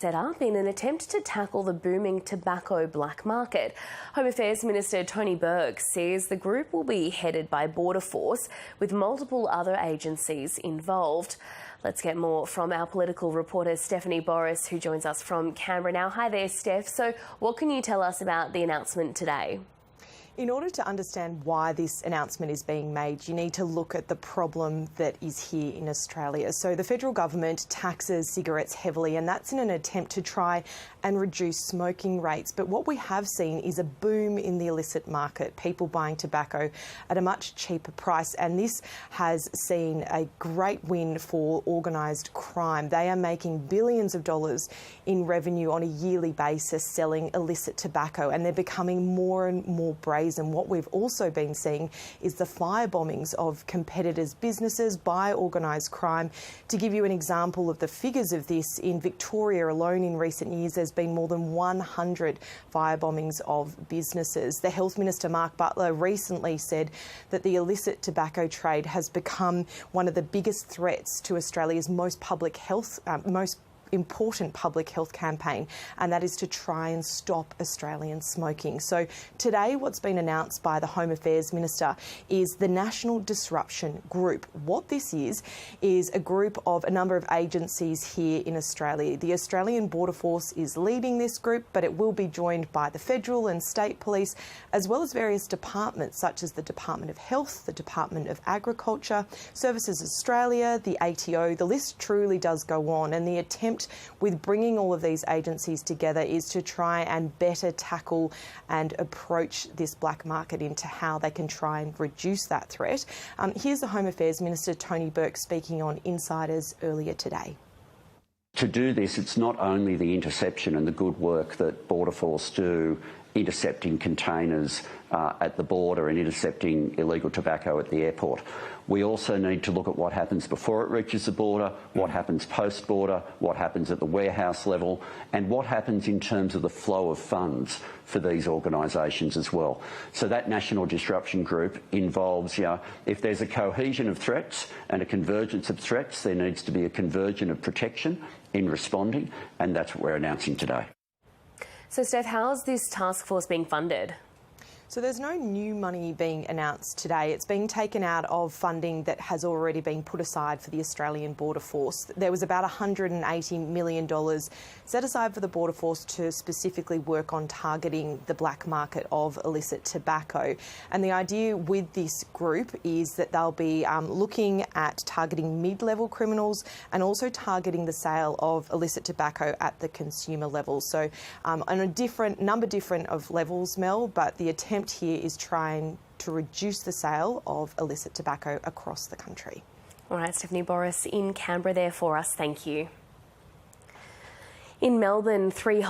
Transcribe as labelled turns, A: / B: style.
A: set up in an attempt to tackle the booming tobacco black market. Home Affairs Minister Tony Burke says the group will be headed by Border Force with multiple other agencies involved. Let's get more from our political reporter Stephanie Boris, who joins us from Canberra now. Hi there, Steph. So what can you tell us about the announcement today?
B: In order to understand why this announcement is being made, you need to look at the problem that is here in Australia. So the federal government taxes cigarettes heavily, and that's in an attempt to try and reduce smoking rates. But what we have seen is a boom in the illicit market, people buying tobacco at a much cheaper price, and this has seen a great win for organised crime. They are making billions of dollars in revenue on a yearly basis selling illicit tobacco, and they're becoming more and more brazen. And what we've also been seeing is the firebombings of competitors' businesses by organised crime. To give you an example of the figures of this, in Victoria alone in recent years, there's been more than 100 firebombings of businesses. The Health Minister, Mark Butler, recently said that the illicit tobacco trade has become one of the biggest threats to Australia's most important public health campaign, and that is to try and stop Australian smoking. So today what's been announced by the Home Affairs Minister is the National Disruption Group. What this is a group of a number of agencies here in Australia. The Australian Border Force is leading this group, but it will be joined by the federal and state police, as well as various departments such as the Department of Health, the Department of Agriculture, Services Australia, the ATO. The list truly does go on, and the attempt with bringing all of these agencies together is to try and better tackle and approach this black market into how they can try and reduce that threat. Here's the Home Affairs Minister Tony Burke speaking on Insiders earlier today.
C: To do this, it's not only the interception and the good work that Border Force do intercepting containers at the border and intercepting illegal tobacco at the airport. We also need to look at what happens before it reaches the border, what happens post-border, what happens at the warehouse level, and what happens in terms of the flow of funds for these organisations as well. So that National Disruption Group involves, if there's a cohesion of threats and a convergence of threats, there needs to be a convergence of protection in responding, and that's what we're announcing today.
A: So, Steph, how is this task force being funded?
B: So there's no new money being announced today. It's being taken out of funding that has already been put aside for the Australian Border Force. There was about $180 million set aside for the Border Force to specifically work on targeting the black market of illicit tobacco. And the idea with this group is that they'll be looking at targeting mid-level criminals and also targeting the sale of illicit tobacco at the consumer level. So on a number of levels, Mel, but the attempt here is trying to reduce the sale of illicit tobacco across the country.
A: All right, Stephanie Boris in Canberra there for us. Thank you. In Melbourne, 3